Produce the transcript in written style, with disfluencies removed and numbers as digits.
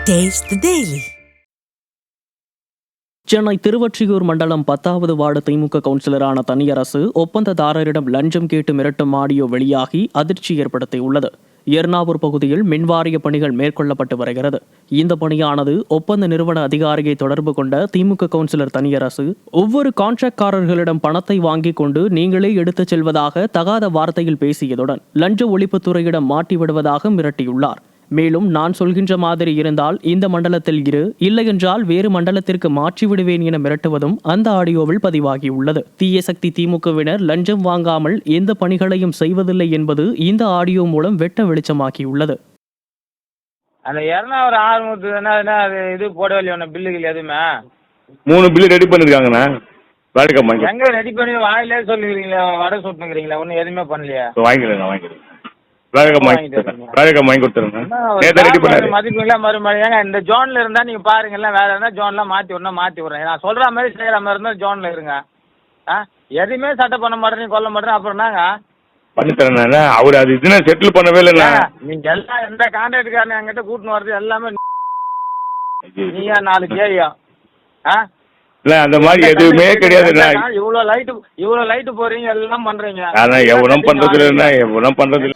Taste the Daily. Chennai Thiruvottiyur மண்டலம் 10வது ward திமுக கவுன்சிலரான தனியரசு ஒப்பந்ததாரரிடம் லஞ்சம் கேட்டு மிரட்டும் ஆடியோ வெளியாகி அதிர்ச்சி ஏற்படுத்தியுள்ளது. எர்ணாவூர் பகுதியில் மின்வாரிய பணிகள் மேற்கொள்ளப்பட்டு வருகிறது. இந்த பணியானது ஒப்பந்த நிறுவன அதிகாரியை தொடர்பு கொண்ட திமுக கவுன்சிலர் தனியரசு ஒவ்வொரு கான்ட்ராக்ட்காரர்களிடம் பணத்தை வாங்கிக் கொண்டு நீங்களே எடுத்துச் செல்வதாக தகாத வார்த்தையில் பேசியதுடன் லஞ்ச ஒழிப்புத்துறையிடம் மாட்டிவிடுவதாக மிரட்டியுள்ளார். மேலும் நான் சொல்கின்ற மாதிரி இருந்தால் இந்த மண்டலத்தில் இரு, இல்லையென்றால் வேறு மண்டலத்திற்கு மாற்றிவிடுவேன் என மிரட்டுவதும் அந்த ஆடியோவில் பதிவாகியுள்ளது. தீய சக்தி திமுகவினர் லஞ்சம் வாங்காமல் எந்த பணிகளையும் செய்வதில்லை என்பது இந்த ஆடியோ மூலம் வெட்ட வெளிச்சமாக்கியுள்ளது. அந்த ஒரு ஆறுமுத்து இது போடவில்லை பில்லுகள் எதுவுமே 3 பில்லு ரெடி பண்ணிருக்காங்கண்ணா. எங்க ரெடி பண்ணி வாயிலே சொல்லுவீங்களா, வடை சுட்டுங்கிறீங்களா, ஒன்றும் எதுவுமே பண்ணலையா? வாங்கிக்கிறேன் மதிப்புங்களா மறுபடியும் ஏங்க இந்த ஜோன்ல இருந்தா நீங்க பாருங்கல்ல, வேற எதனா ஜோன்லாம் மாத்தி விடுறேன். நான் சொல்ற மாதிரி செய்யற மாதிரி இருந்தா ஜோன்ல இருங்க. எதுவுமே சட்டை பண்ண மாட்டேன், கொல்ல மாட்டேன், அப்புறம் நாங்க பண்ணித்தரேன். அவரு அது இதுனா செட்டில் பண்ணவே இல்லை. நீங்க எல்லாம் எந்த கான்ட்ராக்டுக்காரன் என்கிட்ட கூட்டின்னு வர்றது எல்லாமே நீயா 4 கேயா இல்ல, அந்த மாதிரி எதுவுமே கிடையாது. இவ்வளவு லைட்டு போறீங்க, எல்லாம் பண்றீங்க. அதான் எவனும் பண்றது இல்லைன்னா எவனும் பண்றது இல்லை.